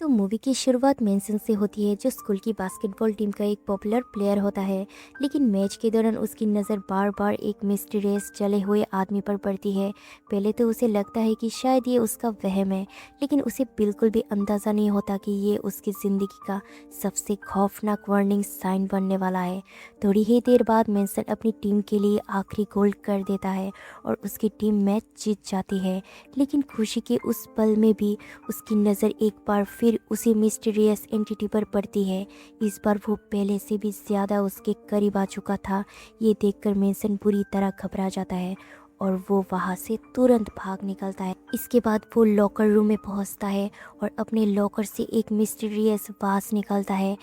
तो मूवी की शुरुआत मेंसन से होती है, जो स्कूल की बास्केटबॉल टीम का एक पॉपुलर प्लेयर होता है। लेकिन मैच के दौरान उसकी नज़र बार बार एक मिस्टीरियस जले हुए आदमी पर पड़ती है। पहले तो उसे लगता है कि शायद ये उसका वहम है, लेकिन उसे बिल्कुल भी अंदाज़ा नहीं होता कि ये उसकी ज़िंदगी का सबसे खौफनाक वार्निंग साइन बनने वाला है। थोड़ी ही देर बाद मेंसन अपनी टीम के लिए आखिरी गोल कर देता है और उसकी टीम मैच जीत जाती है। लेकिन खुशी के उस पल में भी उसकी नज़र एक बार फिर उसी मिस्टीरियस एंटिटी पर पड़ती है। इस बार वो पहले से भी ज़्यादा उसके करीब आ चुका था। ये देखकर मेंसन बुरी तरह घबरा जाता है और वो वहाँ से तुरंत भाग निकलता है। इसके बाद वो लॉकर रूम में पहुँचता है और अपने लॉकर से एक मिस्टीरियस वास निकलता है।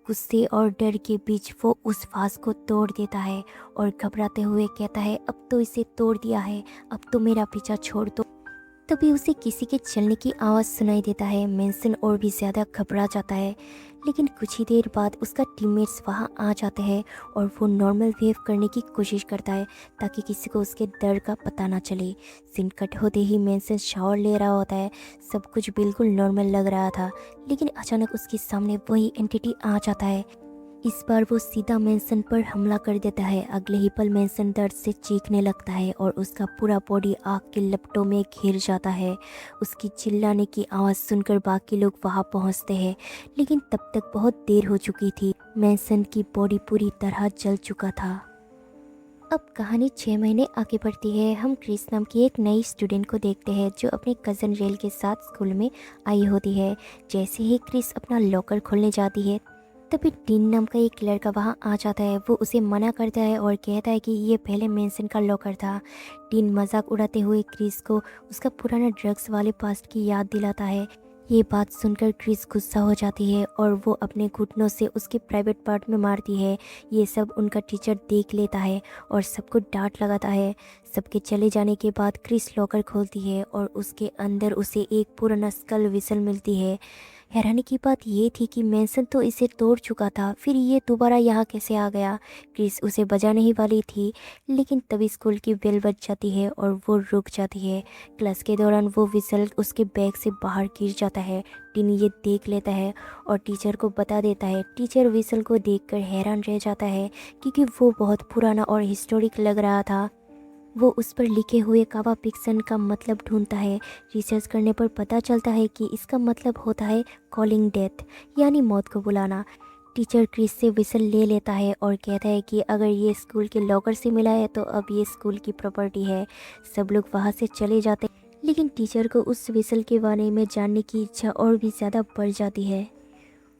गुस्से और डर के बीच वो उस वास को तोड़ देता है और घबराते हुए कहता है, अब तो इसे तोड़ दिया है, अब तो मेरा पीछा छोड़ दो। तभी उसे किसी के चलने की आवाज़ सुनाई देता है। मेंसन और भी ज़्यादा घबरा जाता है, लेकिन कुछ ही देर बाद उसका टीममेट्स वहाँ आ जाते हैं और वो नॉर्मल बिहेव करने की कोशिश करता है ताकि किसी को उसके डर का पता ना चले। सीन कट होते ही मेंसन शावर ले रहा होता है। सब कुछ बिल्कुल नॉर्मल लग रहा था, लेकिन अचानक उसके सामने वही एंटिटी आ जाता है। इस बार वो सीधा मेंसन पर हमला कर देता है। अगले ही पल मेंसन दर्द से चीखने लगता है और उसका पूरा बॉडी आग के लपटों में घिर जाता है। उसकी चिल्लाने की आवाज़ सुनकर बाकी लोग वहां पहुंचते हैं, लेकिन तब तक बहुत देर हो चुकी थी। मेंसन की बॉडी पूरी तरह जल चुका था। अब कहानी 6 महीने आगे बढ़ती है। हम क्रिस नाम की एक नई स्टूडेंट को देखते हैं जो अपनी कज़न रेल के साथ स्कूल में आई होती है। जैसे ही क्रिस अपना लॉकर खोलने जाती है, तभी टीन नाम का एक लड़का वहाँ आ जाता है। वो उसे मना करता है और कहता है कि ये पहले मेंसन का लॉकर था। टीन मजाक उड़ाते हुए क्रिस को उसका पुराना ड्रग्स वाले पास्ट की याद दिलाता है। ये बात सुनकर क्रिस गुस्सा हो जाती है और वो अपने घुटनों से उसके प्राइवेट पार्ट में मारती है। ये सब उनका टीचर देख लेता है और सबको डांट लगाता है। सबके चले जाने के बाद क्रिस लॉकर खोलती है और उसके अंदर उसे एक पुराना स्कल विसल मिलती है। हैरानी की बात ये थी कि मेंसन तो इसे तोड़ चुका था, फिर ये दोबारा यहाँ कैसे आ गया। क्रिस उसे बजाने ही वाली थी, लेकिन तभी स्कूल की बेल बज जाती है और वो रुक जाती है। क्लास के दौरान वो विसल उसके बैग से बाहर गिर जाता है। टिन ये देख लेता है और टीचर को बता देता है। टीचर विसल को देखकर हैरान रह जाता है, क्योंकि वो बहुत पुराना और हिस्टोरिक लग रहा था। वो उस पर लिखे हुए कावा पिक्सन का मतलब ढूंढता है। रिसर्च करने पर पता चलता है कि इसका मतलब होता है कॉलिंग डेथ, यानी मौत को बुलाना। टीचर क्रिस से विसल ले लेता है और कहता है कि अगर ये स्कूल के लॉकर से मिला है तो अब ये स्कूल की प्रॉपर्टी है। सब लोग वहाँ से चले जाते हैं, लेकिन टीचर को उस विसल के बारे में जानने की इच्छा और भी ज़्यादा बढ़ जाती है।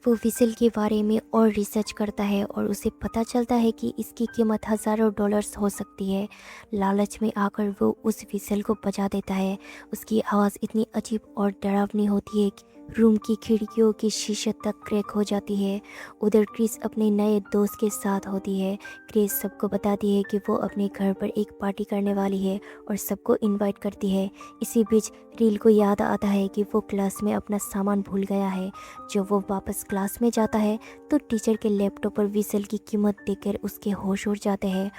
वो विसल के बारे में और रिसर्च करता है और उसे पता चलता है कि इसकी कीमत हज़ारों डॉलर्स हो सकती है। लालच में आकर वो उस विसल को बजा देता है। उसकी आवाज़ इतनी अजीब और डरावनी होती है कि रूम की खिड़कियों की शीशे तक क्रैक हो जाती है। उधर क्रिस अपने नए दोस्त के साथ होती है। क्रिस सबको बताती है कि वो अपने घर पर एक पार्टी करने वाली है और सबको इनवाइट करती है। इसी बीच रील को याद आता है कि वो क्लास में अपना सामान भूल गया है। जब वो वापस क्लास में जाता है तो टीचर के लैपटॉप पर विसल की कीमत देखकर उसके होश उड़ जाते हैं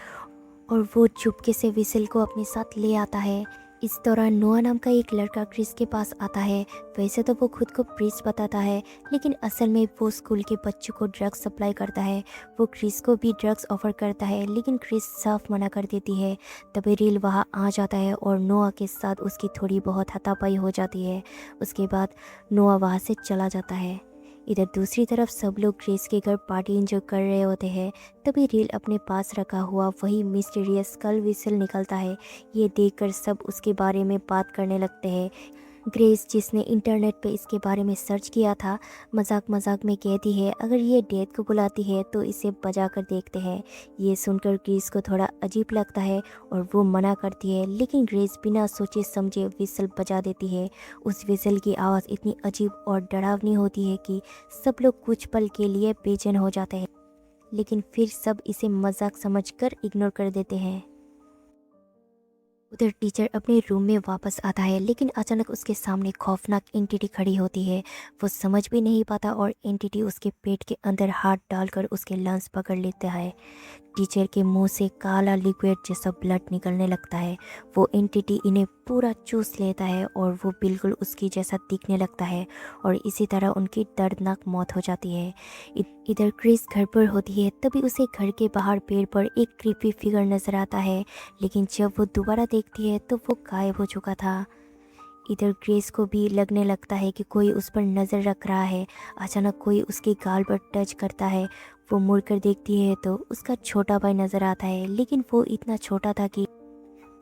और वो चुपके से विसल को अपने साथ ले आता है। इस दौरान नोआ नाम का एक लड़का क्रिस के पास आता है। वैसे तो वो खुद को प्रीस्ट बताता है, लेकिन असल में वो स्कूल के बच्चों को ड्रग्स सप्लाई करता है। वो क्रिस को भी ड्रग्स ऑफर करता है, लेकिन क्रिस साफ मना कर देती है। तभी रील वहाँ आ जाता है और नोआ के साथ उसकी थोड़ी बहुत हाथापाई हो जाती है। उसके बाद नोआ वहाँ से चला जाता है। इधर दूसरी तरफ सब लोग ग्रेस के घर पार्टी एंजॉय कर रहे होते हैं। तभी रील अपने पास रखा हुआ वही मिस्टीरियस स्कल विसल निकलता है। ये देखकर सब उसके बारे में बात करने लगते हैं। ग्रेस, जिसने इंटरनेट पे इसके बारे में सर्च किया था, मजाक मजाक में कहती है अगर ये डेथ को बुलाती है तो इसे बजा कर देखते हैं। ये सुनकर ग्रेस को थोड़ा अजीब लगता है और वो मना करती है, लेकिन ग्रेस बिना सोचे समझे विसल बजा देती है। उस विसल की आवाज़ इतनी अजीब और डरावनी होती है कि सब लोग कुछ पल के लिए बेचैन हो जाते हैं, लेकिन फिर सब इसे मजाक समझकर इग्नोर कर देते हैं। उधर टीचर अपने रूम में वापस आता है, लेकिन अचानक उसके सामने खौफनाक एंटिटी खड़ी होती है। वो समझ भी नहीं पाता और एंटिटी उसके पेट के अंदर हाथ डालकर उसके लंग्स पकड़ लेता है। टीचर के मुंह से काला लिक्विड जैसा ब्लड निकलने लगता है। वो एंटिटी इन्हें पूरा चूस लेता है और वो बिल्कुल उसकी जैसा दिखने लगता है और इसी तरह उनकी दर्दनाक मौत हो जाती है। इधर क्रिस घर पर होती है, तभी उसे घर के बाहर पेड़ पर एक क्रीपी फिगर नजर आता है, लेकिन जब वो दोबारा देखती है तो वो गायब हो चुका था। इधर ग्रेस को भी लगने लगता है कि कोई उस पर नज़र रख रहा है। अचानक कोई उसके गाल पर टच करता है। वो मुड़कर देखती है तो उसका छोटा भाई नज़र आता है, लेकिन वो इतना छोटा था कि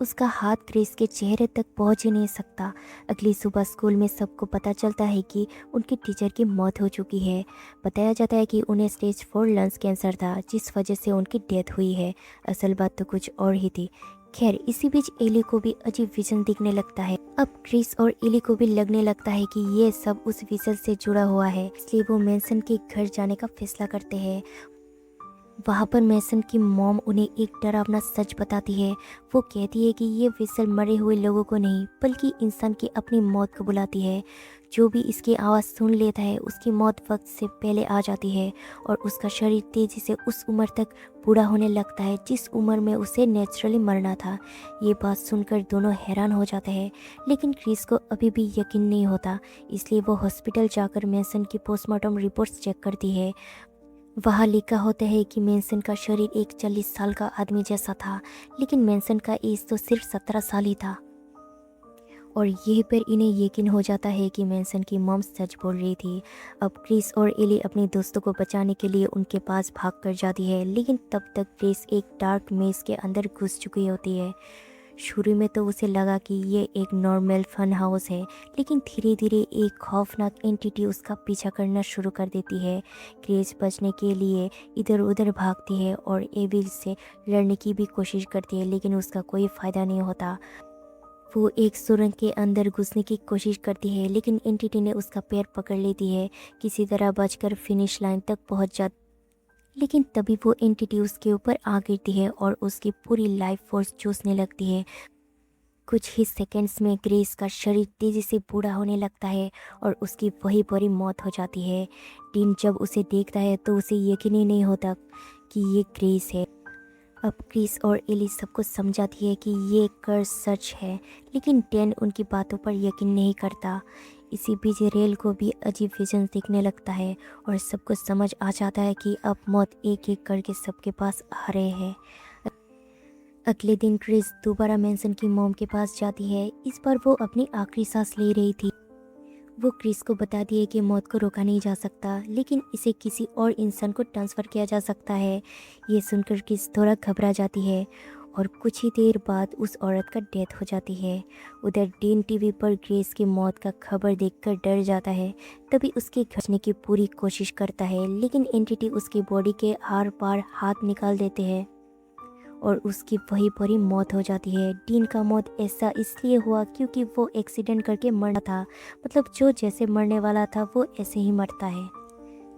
उसका हाथ ग्रेस के चेहरे तक पहुंच ही नहीं सकता। अगली सुबह स्कूल में सबको पता चलता है कि उनके टीचर की मौत हो चुकी है। बताया जाता है कि उन्हें स्टेज 4 लंग्स कैंसर था, जिस वजह से उनकी डेथ हुई है। असल बात तो कुछ और ही थी। खैर, इसी बीच एली को भी अजीब विजन दिखने लगता है। अब क्रिस और एली को भी लगने लगता है कि ये सब उस विजन से जुड़ा हुआ है, इसलिए वो मैसन के घर जाने का फैसला करते हैं। वहाँ पर मैसन की मॉम उन्हें एक डरावना सच बताती है। वो कहती है कि ये विसल मरे हुए लोगों को नहीं, बल्कि इंसान की अपनी मौत को बुलाती है। जो भी इसकी आवाज़ सुन लेता है उसकी मौत वक्त से पहले आ जाती है और उसका शरीर तेज़ी से उस उम्र तक बूढ़ा होने लगता है जिस उम्र में उसे नेचुरली मरना था। ये बात सुनकर दोनों हैरान हो जाते हैं, लेकिन क्रिस को अभी भी यकीन नहीं होता, इसलिए वो हॉस्पिटल जाकर मैसन की पोस्टमार्टम रिपोर्ट्स चेक करती है। वहाँ लिखा होता है कि मैसन का शरीर एक 40 साल का आदमी जैसा था, लेकिन मैसन का एज तो सिर्फ 17 साल ही था। और यहीं पर इन्हें यकीन हो जाता है कि मैसन की मॉम सच बोल रही थी। अब क्रिस और एली अपने दोस्तों को बचाने के लिए उनके पास भाग कर जाती है, लेकिन तब तक क्रिस एक डार्क मेज के अंदर घुस चुकी होती है। शुरू में तो उसे लगा कि ये एक नॉर्मल फन हाउस है, लेकिन धीरे धीरे एक खौफनाक एंटिटी उसका पीछा करना शुरू कर देती है। क्रेज बचने के लिए इधर उधर भागती है और एविल से लड़ने की भी कोशिश करती है, लेकिन उसका कोई फ़ायदा नहीं होता। वो एक सुरंग के अंदर घुसने की कोशिश करती है, लेकिन एंटिटी ने उसका पैर पकड़ लेती है। किसी तरह बचकर फिनिश लाइन तक पहुंच जाती, लेकिन तभी वो एंटिटी उसके ऊपर आ गिरती है और उसकी पूरी लाइफ फोर्स चूसने लगती है। कुछ ही सेकंड्स में ग्रेस का शरीर तेज़ी से बूढ़ा होने लगता है और उसकी वही बुरी मौत हो जाती है। डीन जब उसे देखता है तो उसे यकीन ही नहीं होता कि ये ग्रेस है। अब क्रिस और एली सबको समझाती है कि ये कर्स सच है, लेकिन डैन उनकी बातों पर यकीन नहीं करता। इसी बीच रेल को भी अजीब विजन दिखने लगता है और सबको समझ आ जाता है कि अब मौत एक एक करके सबके पास आ रहे हैं। अगले दिन क्रिस दोबारा मैंसन की मॉम के पास जाती है। इस बार वो अपनी आखिरी सांस ले रही थी। वो क्रिस को बताती है कि मौत को रोका नहीं जा सकता, लेकिन इसे किसी और इंसान को ट्रांसफ़र किया जा सकता है। ये सुनकर क्रिस थोड़ा घबरा जाती है और कुछ ही देर बाद उस औरत का डेथ हो जाती है। उधर डीन टीवी पर ग्रेस की मौत का खबर देखकर डर जाता है। तभी उसके बचने की पूरी कोशिश करता है, लेकिन एंटिटी उसकी बॉडी के आर पार हाथ निकाल देते हैं और उसकी वही बुरी मौत हो जाती है। डीन का मौत ऐसा इसलिए हुआ क्योंकि वो एक्सीडेंट करके मरा था, मतलब जो जैसे मरने वाला था वो ऐसे ही मरता है।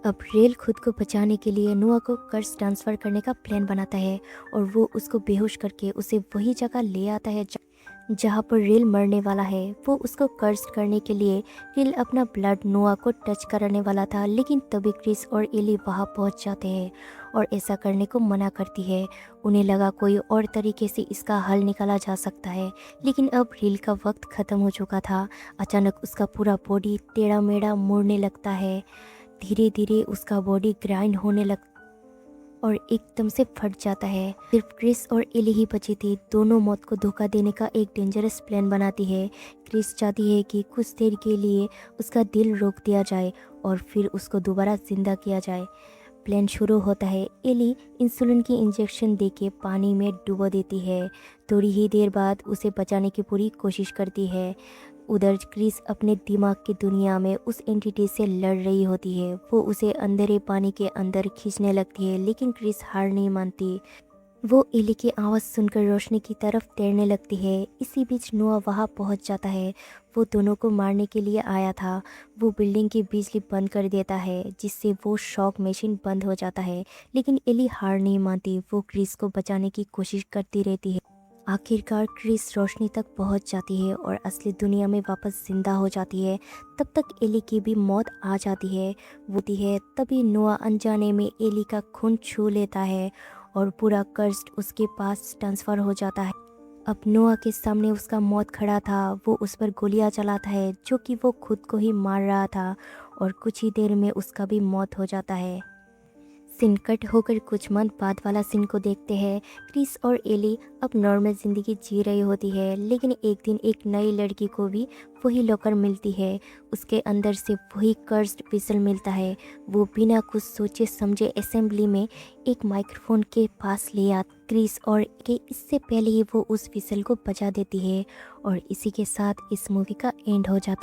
अब रेल खुद को बचाने के लिए नोआ को कर्स ट्रांसफ़र करने का प्लान बनाता है और वो उसको बेहोश करके उसे वही जगह ले आता है जहाँ पर रेल मरने वाला है। वो उसको कर्स करने के लिए रेल अपना ब्लड नोआ को टच कराने वाला था, लेकिन तभी क्रिस और एली वहाँ पहुँच जाते हैं और ऐसा करने को मना करती है। उन्हें लगा कोई और तरीके से इसका हल निकाला जा सकता है, लेकिन अब रेल का वक्त ख़त्म हो चुका था। अचानक उसका पूरा बॉडी टेढ़ा मेढ़ा मुड़ने लगता है। धीरे धीरे उसका बॉडी ग्राइंड होने लग और एकदम से फट जाता है। सिर्फ क्रिस और एली ही बची थी। दोनों मौत को धोखा देने का एक डेंजरस प्लान बनाती है। क्रिस चाहती है कि कुछ देर के लिए उसका दिल रोक दिया जाए और फिर उसको दोबारा जिंदा किया जाए। प्लान शुरू होता है। एली इंसुलिन की इंजेक्शन देके पानी में डुबो देती है। थोड़ी ही देर बाद उसे बचाने की पूरी कोशिश करती है। उधर क्रिस अपने दिमाग की दुनिया में उस एंटिटी से लड़ रही होती है। वो उसे अंधेरे पानी के अंदर खींचने लगती है, लेकिन क्रिस हार नहीं मानती। वो एली की आवाज़ सुनकर रोशनी की तरफ तैरने लगती है। इसी बीच नोआ वहाँ पहुँच जाता है। वो दोनों को मारने के लिए आया था। वो बिल्डिंग की बिजली बंद कर देता है, जिससे वो शॉक मशीन बंद हो जाता है, लेकिन एली हार नहीं मानती। वो क्रिस को बचाने की कोशिश करती रहती है। आखिरकार क्रिस रोशनी तक पहुंच जाती है और असली दुनिया में वापस जिंदा हो जाती है। तब तक एली की भी मौत आ जाती है। तभी नोआ अनजाने में एली का खून छू लेता है और पूरा कर्ज उसके पास ट्रांसफ़र हो जाता है। अब नोआ के सामने उसका मौत खड़ा था, वो उस पर गोलियां चलाता है जो कि वो खुद को ही मार रहा था और कुछ ही देर में उसका भी मौत हो जाता है। सीन कट होकर कुछ मंथ बाद वाला सीन को देखते हैं। क्रिस और एली अब नॉर्मल ज़िंदगी जी रही होती है, लेकिन एक दिन एक नई लड़की को भी वही लॉकर मिलती है। उसके अंदर से वही कर्स्ड व्हिसल मिलता है। वो बिना कुछ सोचे समझे असेंबली में एक माइक्रोफोन के पास ले आ क्रिस और के इससे पहले ही वो उस व्हिसल को बजा देती है और इसी के साथ इस मूवी का एंड हो जाता है।